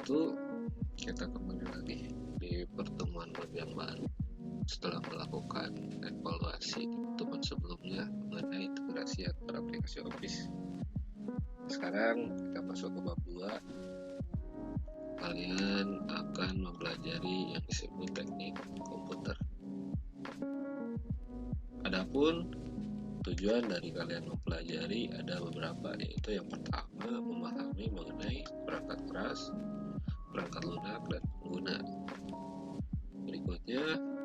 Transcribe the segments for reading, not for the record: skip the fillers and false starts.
itu kita kembali lagi di pertemuan web yang baru setelah melakukan evaluasi di pertemuan sebelumnya mengenai integrasi antara aplikasi Office. Sekarang kita masuk ke bab 2. Kalian akan mempelajari yang disebut teknik komputer. Adapun tujuan dari kalian mempelajari ada beberapa, yaitu yang pertama memahami mengenai perangkat keras, perangkat lunak, dan pengguna. Berikutnya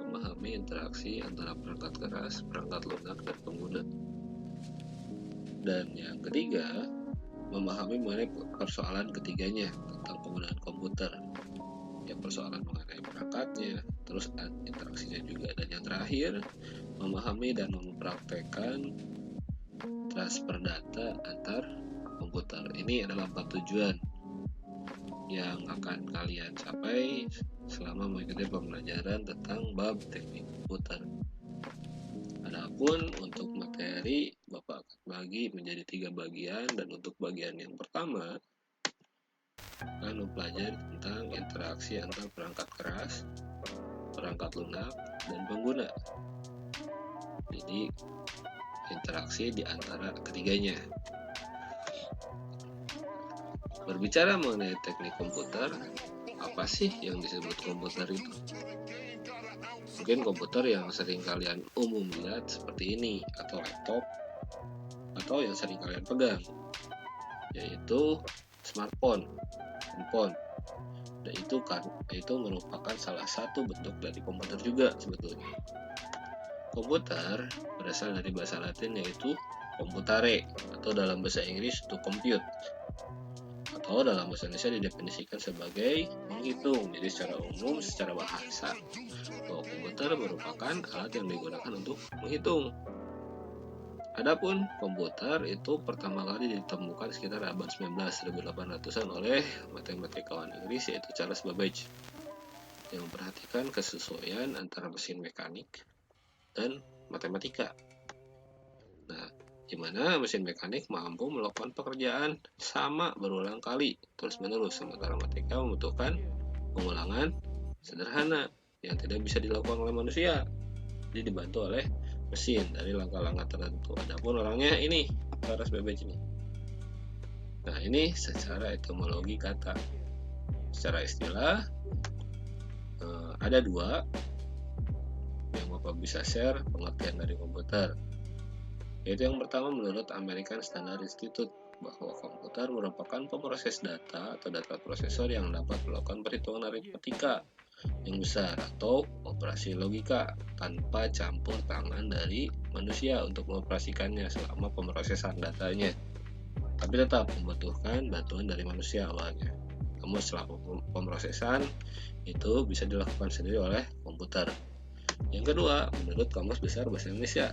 memahami interaksi antara perangkat keras, perangkat lunak, dan pengguna. Dan yang ketiga memahami mengenai persoalan ketiganya tentang penggunaan komputer, ya persoalan mengenai perangkatnya, terus interaksinya juga. Dan yang terakhir memahami dan mempraktekkan transfer data antar komputer. Ini adalah 4 tujuan yang akan kalian capai selama mengikuti pembelajaran tentang bab teknik komputer. Adapun untuk materi, Bapak akan bagi menjadi 3 bagian, dan untuk bagian yang pertama akan mempelajari tentang interaksi antara perangkat keras, perangkat lunak, dan pengguna. Jadi interaksi di antara ketiganya. Berbicara mengenai teknik komputer, apa sih yang disebut komputer itu? Mungkin komputer yang sering kalian umum lihat seperti ini, atau laptop, atau yang sering kalian pegang, yaitu smartphone, handphone. Dan itu merupakan salah satu bentuk dari komputer juga sebetulnya. Komputer berasal dari bahasa Latin yaitu computare, atau dalam bahasa Inggris to compute, atau dalam bahasa Indonesia didefinisikan sebagai menghitung. Jadi secara umum, secara bahasa, bahwa komputer merupakan alat yang digunakan untuk menghitung. Adapun komputer itu pertama kali ditemukan sekitar abad 19, 1800-an oleh matematikawan Inggris yaitu Charles Babbage, yang memperhatikan kesesuaian antara mesin mekanik dan matematika. Nah, di mana mesin mekanik mampu melakukan pekerjaan sama berulang kali terus-menerus, sementara matematika membutuhkan pengulangan sederhana yang tidak bisa dilakukan oleh manusia, jadi dibantu oleh mesin dari langkah-langkah tertentu. Adapun orangnya ini Charles Babbage ini. Nah, ini secara etimologi kata. Secara istilah ada 2 yang Bapak bisa share pengertian dari komputer. Yaitu yang pertama, menurut American Standard Institute, bahwa komputer merupakan pemroses data atau data prosesor yang dapat melakukan perhitungan aritmatika yang besar atau operasi logika tanpa campur tangan dari manusia untuk mengoperasikannya selama pemrosesan datanya, tapi tetap membutuhkan bantuan dari manusia awalnya. Namun setelah pemrosesan itu bisa dilakukan sendiri oleh komputer. Yang kedua, menurut Kamus Besar Bahasa Indonesia,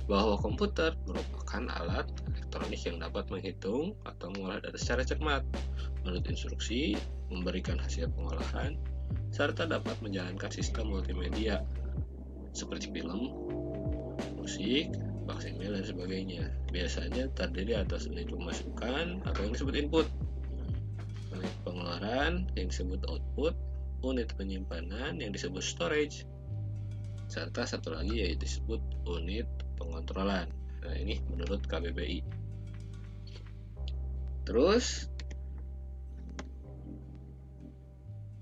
bahwa komputer merupakan alat elektronik yang dapat menghitung atau mengolah data secara cermat, menurut instruksi, memberikan hasil pengolahan, serta dapat menjalankan sistem multimedia seperti film, musik, faksimil, dan sebagainya. Biasanya terdiri atas unit pemasukan atau yang disebut input, unit pengeluaran yang disebut output, unit penyimpanan yang disebut storage, serta satu lagi yaitu disebut unit pengontrolan. Nah, ini menurut KBBI. Terus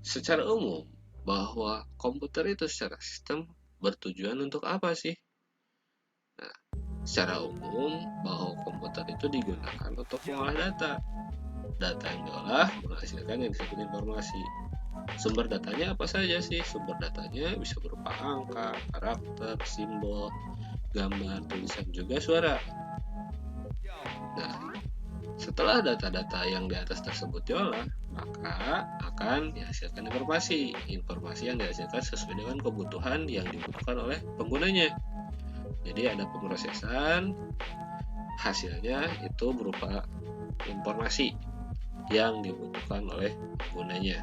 secara umum, bahwa komputer itu secara sistem bertujuan untuk apa sih? Nah, secara umum bahwa komputer itu digunakan untuk mengolah data. Data yang diolah menghasilkan yang disebut informasi. Sumber datanya apa saja sih? Sumber datanya bisa berupa angka, karakter, simbol, gambar, tulisan, juga suara. Nah, setelah data-data yang di atas tersebut diolah, maka akan dihasilkan informasi. Informasi yang dihasilkan sesuai dengan kebutuhan yang dibutuhkan oleh penggunanya. Jadi ada pemrosesan, hasilnya itu berupa informasi yang dibutuhkan oleh penggunanya.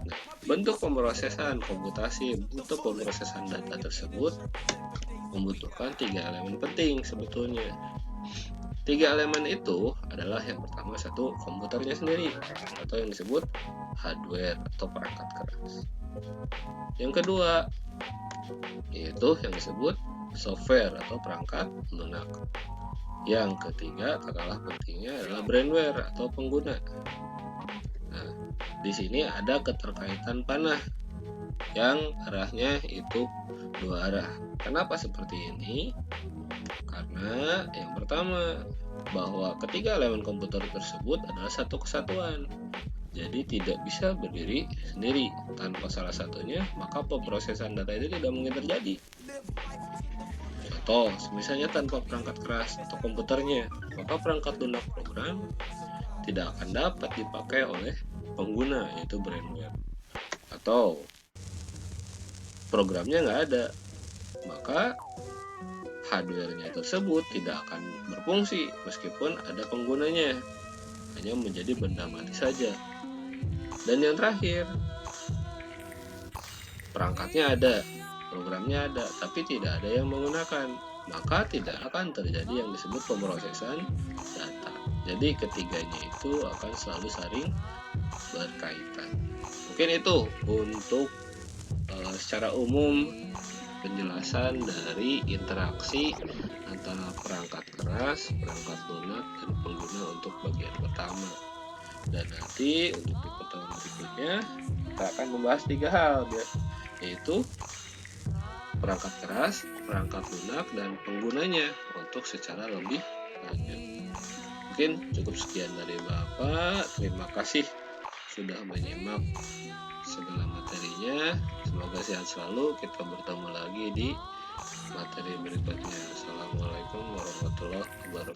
Nah, bentuk pemrosesan komputasi, bentuk pemrosesan data tersebut membutuhkan 3 elemen penting sebetulnya. Tiga elemen itu adalah yang pertama satu komputernya sendiri atau yang disebut hardware atau perangkat keras. Yang kedua yaitu yang disebut software atau perangkat lunak. Yang ketiga tak kalah pentingnya adalah brainware atau pengguna. Nah, di sini ada keterkaitan panah yang arahnya itu dua arah. Kenapa seperti ini? Karena yang pertama, bahwa ketiga elemen komputer tersebut adalah satu kesatuan. Jadi tidak bisa berdiri sendiri. Tanpa salah satunya, maka pemrosesan data itu tidak mungkin terjadi. Contoh, misalnya tanpa perangkat keras atau komputernya, maka perangkat lunak program tidak akan dapat dipakai oleh pengguna, yaitu brainware. Atau programnya nggak ada, maka hardware-nya tersebut tidak akan berfungsi meskipun ada penggunanya, hanya menjadi benda mati saja. Dan yang terakhir, perangkatnya ada, programnya ada, tapi tidak ada yang menggunakan, maka tidak akan terjadi yang disebut pemrosesan data. Jadi ketiganya itu akan selalu saling berkaitan. Mungkin itu untuk secara umum penjelasan dari interaksi antara perangkat keras, perangkat lunak, dan pengguna untuk bagian pertama. Dan nanti untuk di pertemuan berikutnya kita akan membahas tiga hal, yaitu perangkat keras, perangkat lunak, dan penggunanya untuk secara lebih lanjut. Mungkin cukup sekian dari Bapak. Terima kasih sudah menyimak segala materinya. Semoga sehat selalu. Kita bertemu lagi di materi berikutnya. Assalamualaikum warahmatullahi wabarakatuh.